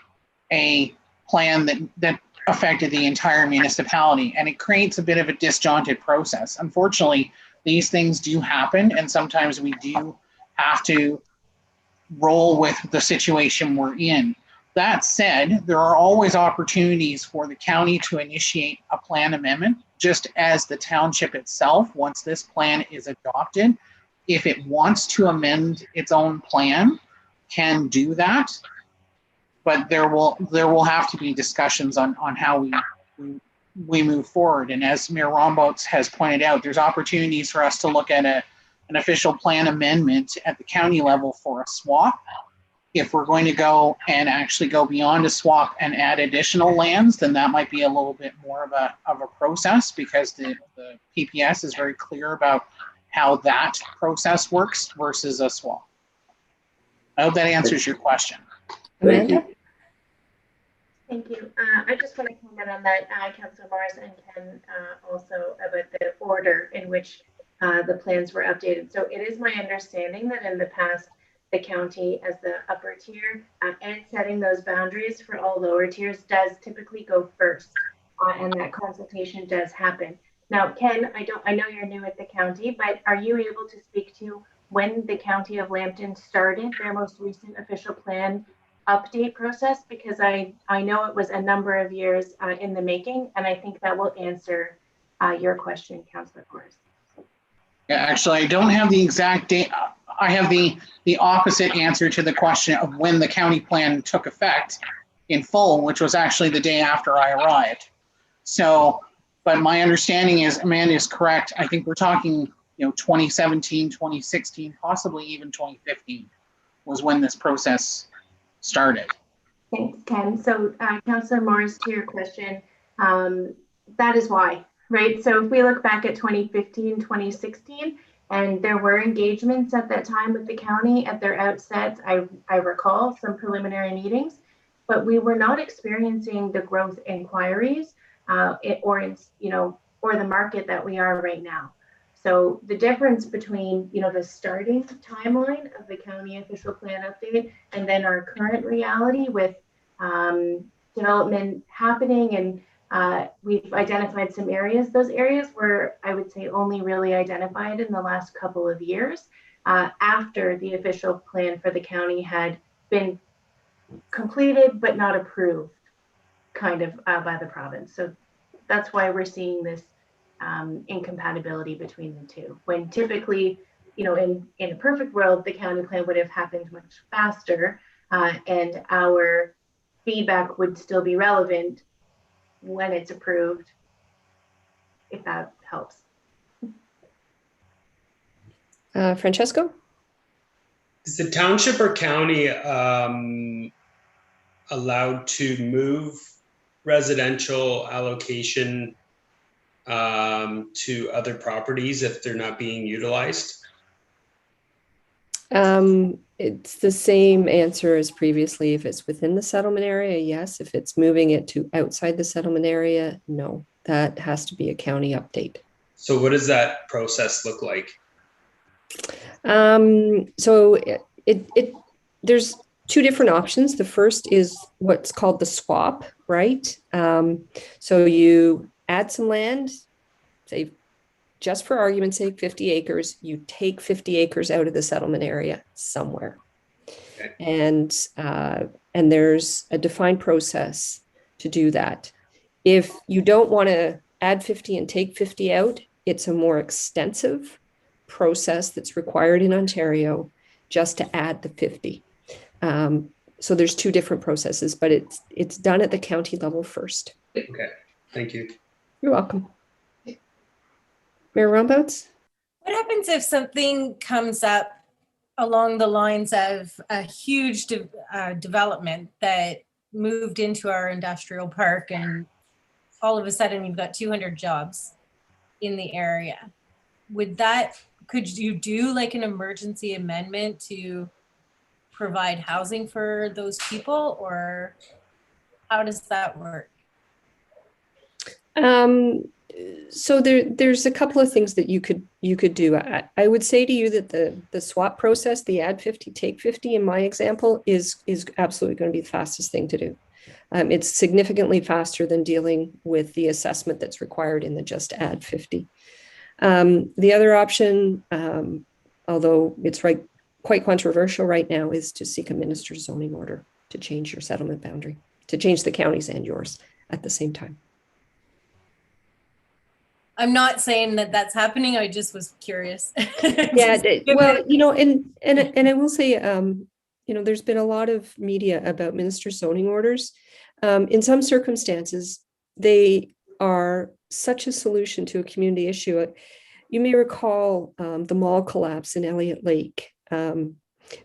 a plan that affected the entire municipality, and it creates a bit of a disjointed process. Unfortunately, these things do happen, and sometimes we do have to roll with the situation we're in. That said, there are always opportunities for the county to initiate a plan amendment, just as the township itself, once this plan is adopted, if it wants to amend its own plan, can do that. But there will have to be discussions on how we move forward. And as Mayor Rombots has pointed out, there's opportunities for us to look at an official plan amendment at the county level for a swap. If we're going to go and actually go beyond a swap and add additional lands, then that might be a little bit more of a process, because the PPS is very clear about how that process works versus a swap. I hope that answers your question. Thank you. Thank you. I just want to comment on that, Councillor Morris and Ken, also about the order in which the plans were updated. So it is my understanding that in the past, the county as the upper tier and setting those boundaries for all lower tiers does typically go first, and that consultation does happen. Now, Ken, I know you're new at the county, but are you able to speak to when the County of Lambton started their most recent official plan update process? Because I know it was a number of years in the making, and I think that will answer your question, Councillor Morris. Yeah, actually, I don't have the exact date. I have the opposite answer to the question of when the county plan took effect in full, which was actually the day after I arrived. So, but my understanding is, Amanda is correct. I think we're talking, 2017, 2016, possibly even 2015 was when this process started. Thanks, Ken. So, Councillor Morris, to your question, that is why, right? So if we look back at 2015, 2016, and there were engagements at that time with the county at their outset, I recall some preliminary meetings, but we were not experiencing the growth inquiries or the market that we are right now. So the difference between, the starting timeline of the county official plan update and then our current reality with development happening, and we've identified some areas. Those areas were, I would say, only really identified in the last couple of years after the official plan for the county had been completed but not approved kind of by the province. So that's why we're seeing this incompatibility between the two, when typically, in a perfect world, the county plan would have happened much faster and our feedback would still be relevant when it's approved, if that helps. Francesco? Is the township or county allowed to move residential allocation to other properties if they're not being utilized? It's the same answer as previously. If it's within the settlement area, yes. If it's moving it to outside the settlement area, no. That has to be a county update. So what does that process look like? So there's two different options. The first is what's called the swap, right? So you add some land, say, just for argument's sake, 50 acres, you take 50 acres out of the settlement area somewhere. Okay. And there's a defined process to do that. If you don't want to add 50 and take 50 out, it's a more extensive process that's required in Ontario just to add the 50. So there's two different processes, but it's done at the county level first. Okay, thank you. You're welcome. Mayor Rombots? What happens if something comes up along the lines of a huge development that moved into our industrial park, and all of a sudden you've got 200 jobs in the area? Could you do like an emergency amendment to provide housing for those people, or how does that work? So there's a couple of things that you could do. I would say to you that the swap process, the add 50, take 50 in my example is absolutely going to be the fastest thing to do. It's significantly faster than dealing with the assessment that's required in the just add 50. The other option, although it's quite controversial right now, is to seek a minister's zoning order to change your settlement boundary, to change the county's and yours at the same time. I'm not saying that that's happening. I just was curious. Yeah, well, you know, and I will say, you know, there's been a lot of media about minister zoning orders. In some circumstances, they are such a solution to a community issue. You may recall the mall collapse in Elliott Lake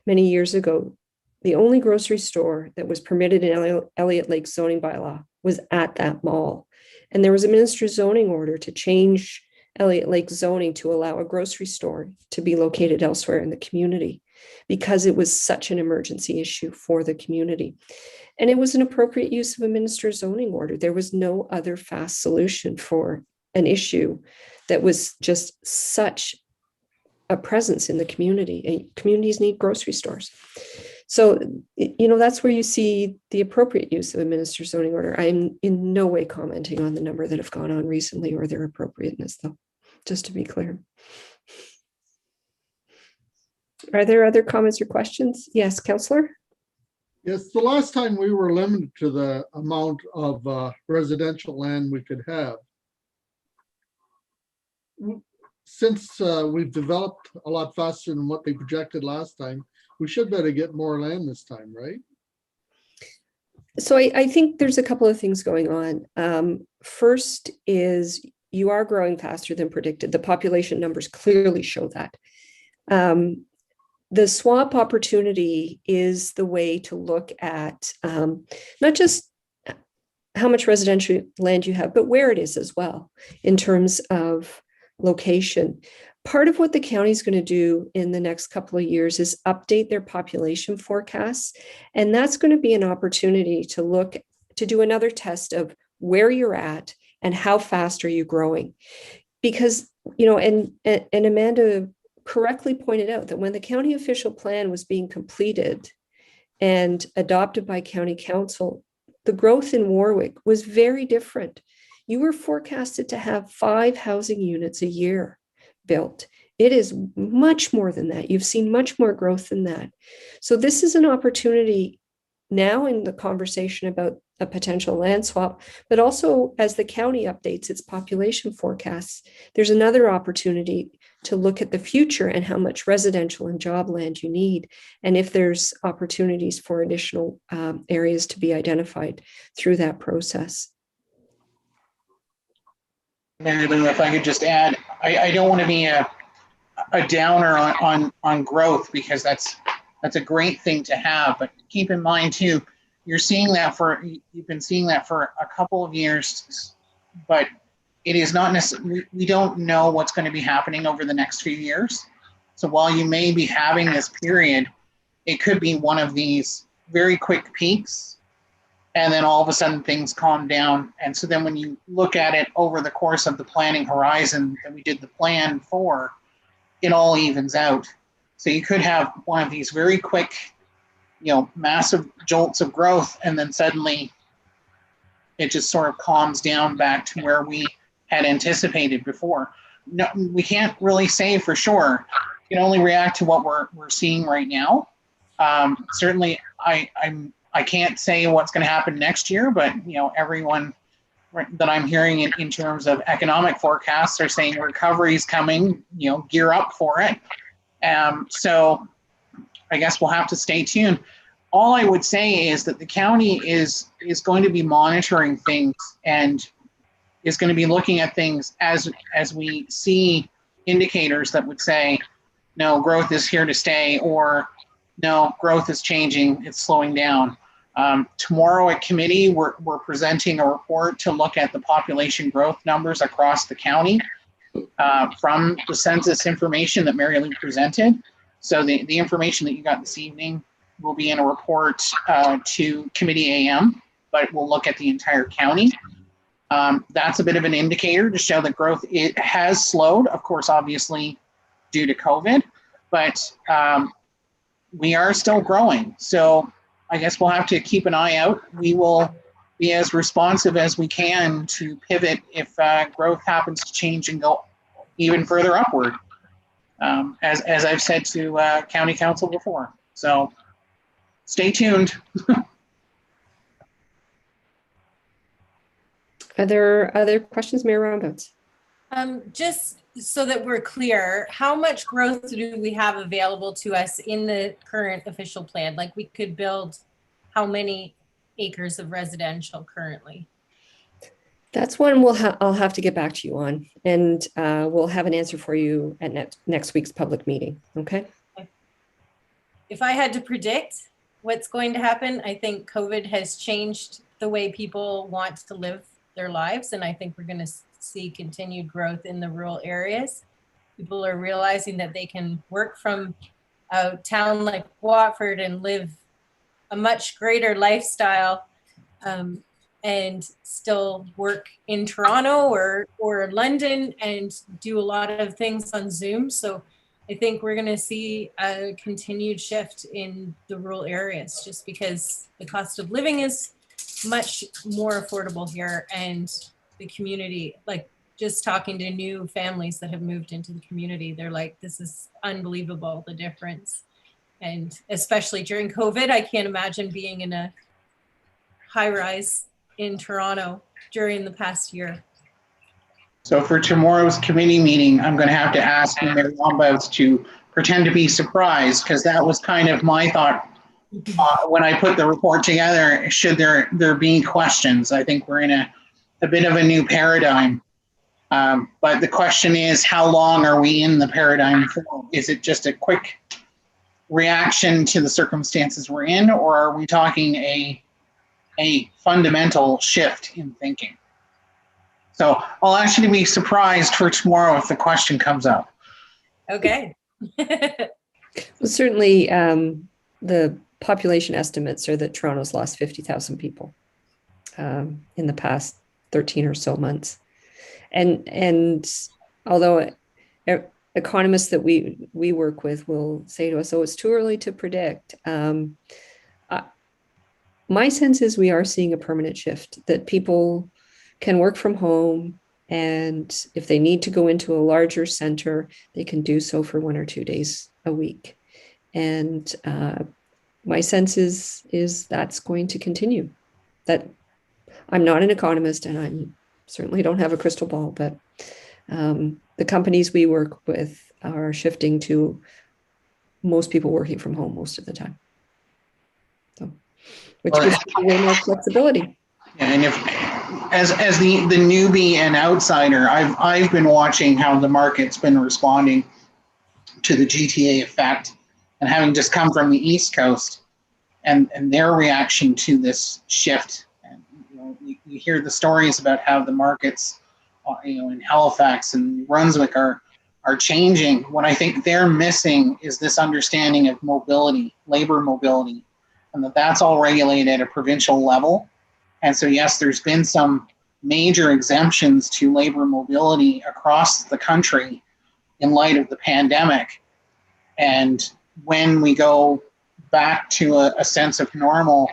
many years ago. The only grocery store that was permitted in Elliott Lake zoning bylaw was at that mall. And there was a minister's zoning order to change Elliott Lake zoning to allow a grocery store to be located elsewhere in the community because it was such an emergency issue for the community. And it was an appropriate use of a minister's zoning order. There was no other fast solution for an issue that was just such a presence in the community. And communities need grocery stores. So, you know, that's where you see the appropriate use of a minister's zoning order. I'm in no way commenting on the number that have gone on recently or their appropriateness, though, just to be clear. Are there other comments or questions? Yes, Councillor? Yes, the last time we were limited to the amount of residential land we could have. Since we've developed a lot faster than what they projected last time, we should better get more land this time, right? So I think there's a couple of things going on. First is you are growing faster than predicted. The population numbers clearly show that. The swap opportunity is the way to look at not just how much residential land you have, but where it is as well in terms of location. Part of what the county is going to do in the next couple of years is update their population forecasts. And that's going to be an opportunity to look to do another test of where you're at and how fast are you growing. Because, you know, and Amanda correctly pointed out that when the county official plan was being completed and adopted by county council, the growth in Warwick was very different. You were forecasted to have 5 housing units a year built. It is much more than that. You've seen much more growth than that. So this is an opportunity now in the conversation about a potential land swap, but also as the county updates its population forecasts, there's another opportunity to look at the future and how much residential and job land you need, and if there's opportunities for additional areas to be identified through that process. Mary Lou, if I could just add, I don't want to be a downer on growth, because that's a great thing to have. But keep in mind too, you've been seeing that for a couple of years, but it is not necessarily, we don't know what's going to be happening over the next few years. So while you may be having this period, it could be one of these very quick peaks, and then all of a sudden things calm down. And so then when you look at it over the course of the planning horizon that we did the plan for, it all evens out. So you could have one of these very quick, you know, massive jolts of growth, and then suddenly it just sort of calms down back to where we had anticipated before. No, we can't really say for sure. You can only react to what we're seeing right now. Certainly, I can't say what's going to happen next year, but you know, everyone that I'm hearing in terms of economic forecasts are saying recovery is coming. You know, gear up for it. So I guess we'll have to stay tuned. All I would say is that the county is going to be monitoring things and is going to be looking at things as we see indicators that would say, no, growth is here to stay, or no, growth is changing, it's slowing down. Tomorrow at committee, we're presenting a report to look at the population growth numbers across the county from the census information that Mary Lou presented. So the information that you got this evening will be in a report to committee AM, but we'll look at the entire county. That's a bit of an indicator to show that growth it has slowed, of course, obviously due to COVID, but we are still growing. So I guess we'll have to keep an eye out. We will be as responsive as we can to pivot if growth happens to change and go even further upward, as I've said to county council before. So stay tuned. Are there other questions, Mayor Roundboats? Just so that we're clear, how much growth do we have available to us in the current official plan? Like we could build how many acres of residential currently? That's one I'll have to get back to you on, and we'll have an answer for you at next week's public meeting. Okay. If I had to predict what's going to happen, I think COVID has changed the way people want to live their lives, and I think we're going to see continued growth in the rural areas. People are realizing that they can work from a town like Watford and live a much greater lifestyle and still work in Toronto or London and do a lot of things on Zoom. So I think we're going to see a continued shift in the rural areas just because the cost of living is much more affordable here, and the community, like just talking to new families that have moved into the community, they're like, this is unbelievable, the difference. And especially during COVID, I can't imagine being in a high rise in Toronto during the past year. So for tomorrow's committee meeting, I'm going to have to ask Mayor Lombouts to pretend to be surprised, because that was kind of my thought when I put the report together. Should there be questions? I think we're in a bit of a new paradigm. But the question is, how long are we in the paradigm for? Is it just a quick reaction to the circumstances we're in, or are we talking a fundamental shift in thinking? So I'll actually be surprised for tomorrow if the question comes up. Okay. Well, certainly the population estimates are that Toronto's lost 50,000 people in the past 13 or so months. And although economists that we work with will say to us, oh, it's too early to predict. My sense is we are seeing a permanent shift, that people can work from home, and if they need to go into a larger center, they can do so for 1 or 2 days a week. And my sense is that's going to continue. That I'm not an economist, and I certainly don't have a crystal ball, but the companies we work with are shifting to most people working from home most of the time. So, which gives people way more flexibility. And if, as the newbie and outsider, I've been watching how the market's been responding to the GTA effect, and having just come from the East Coast and their reaction to this shift. And you hear the stories about how the markets, in Halifax and New Brunswick are changing. What I think they're missing is this understanding of mobility, labor mobility, and that's all regulated at a provincial level. And so, yes, there's been some major exemptions to labor mobility across the country in light of the pandemic. And when we go back to a sense of normal,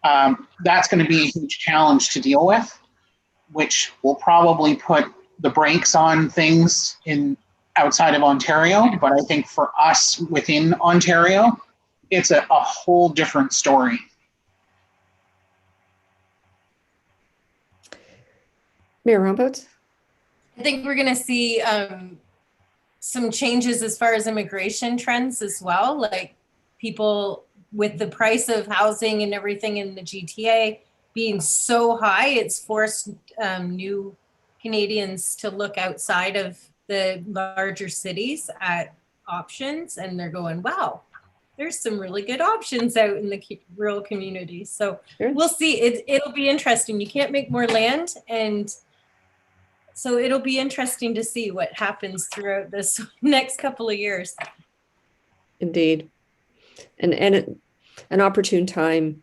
that's going to be a huge challenge to deal with, which will probably put the brakes on things outside of Ontario. But I think for us within Ontario, it's a whole different story. Mayor Rombouts? I think we're going to see some changes as far as immigration trends as well. Like people, with the price of housing and everything in the GTA being so high, it's forced new Canadians to look outside of the larger cities at options, and they're going, wow, there's some really good options out in the rural communities. So we'll see. It'll be interesting. You can't make more land, and so it'll be interesting to see what happens throughout this next couple of years. Indeed. And an opportune time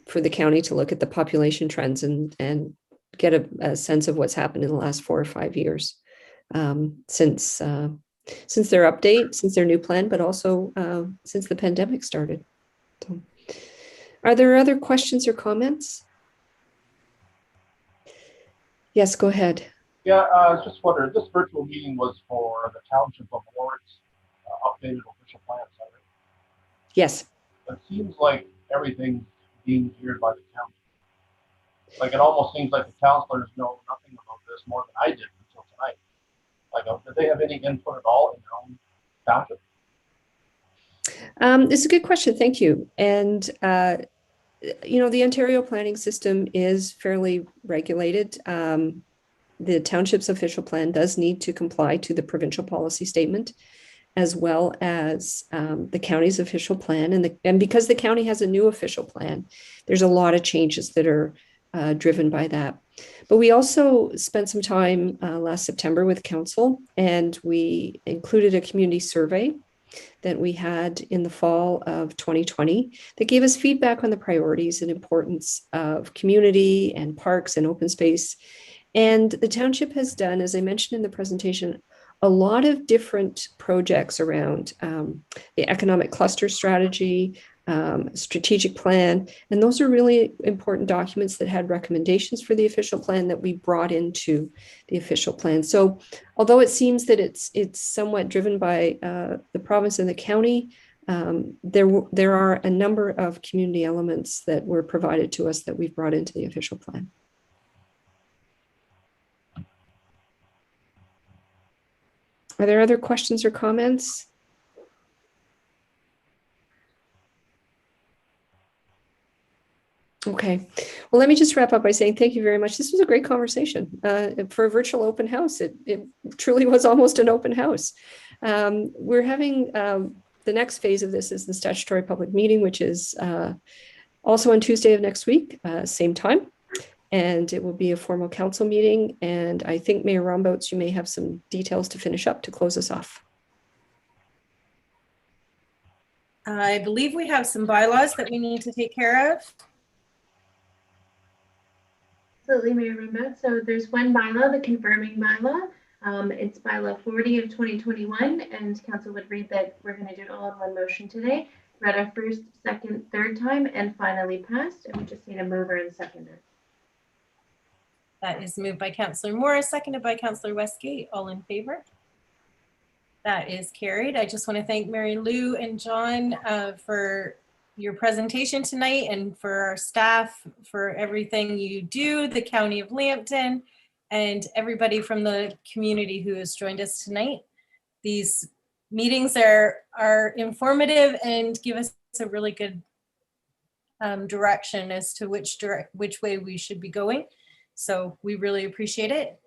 for the county to look at the population trends and get a sense of what's happened in the last 4 or 5 years since their update, since their new plan, but also since the pandemic started. So, are there other questions or comments? Yes, go ahead. Yeah, I was just wondering, this virtual meeting was for the Township of Warwick's updated official plan, is that right? Yes. It seems like everything's being geared by the county. Like it almost seems like the councilors know nothing about this more than I did until tonight. Do they have any input at all in their own township? It's a good question. Thank you. And, the Ontario planning system is fairly regulated. The township's official plan does need to comply to the provincial policy statement, as well as the county's official plan. And because the county has a new official plan, there's a lot of changes that are driven by that. But we also spent some time last September with council, and we included a community survey that we had in the fall of 2020 that gave us feedback on the priorities and importance of community and parks and open space. And the township has done, as I mentioned in the presentation, a lot of different projects around the economic cluster strategy, strategic plan. And those are really important documents that had recommendations for the official plan that we brought into the official plan. So although it seems that it's somewhat driven by the province and the county, there are a number of community elements that were provided to us that we've brought into the official plan. Are there other questions or comments? Okay, well, let me just wrap up by saying thank you very much. This was a great conversation. For a virtual open house, it truly was almost an open house. We're having the next phase of this is the statutory public meeting, which is also on Tuesday of next week, same time. And it will be a formal council meeting. And I think Mayor Rombots, you may have some details to finish up to close us off. I believe we have some bylaws that we need to take care of. Absolutely, Mayor Rombots. So there's one bylaw, the confirming bylaw. It's bylaw 40 of 2021, and council would read that we're going to do it all in one motion today. Read our first, second, third time, and finally passed. And we just need a mover and seconder. That is moved by Councillor Morris, seconded by Councillor Westgate. All in favor? That is carried. I just want to thank Mary Lou and John for your presentation tonight, and for our staff for everything you do, the County of Lambton, and everybody from the community who has joined us tonight. These meetings are informative and give us a really good direction as to which way we should be going. So we really appreciate it.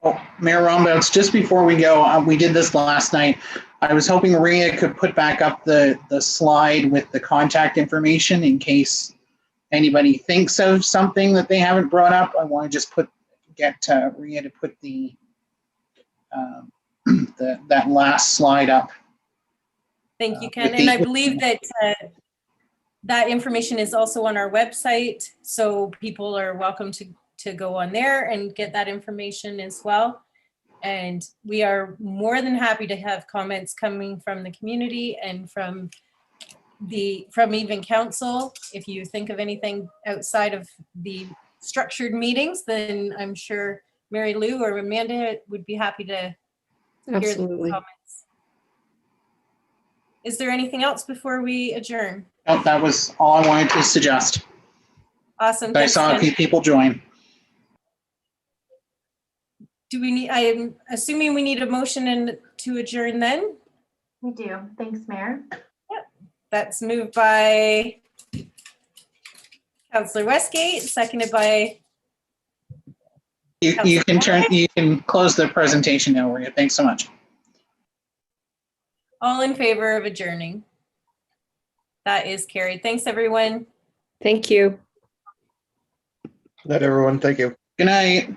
Oh, Mayor Rombots, just before we go, we did this last night. I was hoping Maria could put back up the slide with the contact information in case anybody thinks of something that they haven't brought up. I want to just get Maria to put the that last slide up. Thank you, Ken. And I believe that that information is also on our website, so people are welcome to go on there and get that information as well. And we are more than happy to have comments coming from the community and from even council. If you think of anything outside of the structured meetings, then I'm sure Mary Lou or Amanda would be happy to hear the comments. Is there anything else before we adjourn? Oh, that was all I wanted to suggest. Awesome. I saw a few people join. Do we need, I am assuming we need a motion to adjourn then? We do. Thanks, Mayor. Yep. That's moved by Councillor Westgate, seconded by You can close the presentation now, Maria. Thanks so much. All in favor of adjourning? That is carried. Thanks, everyone. Thank you. Good night, everyone. Thank you. Good night.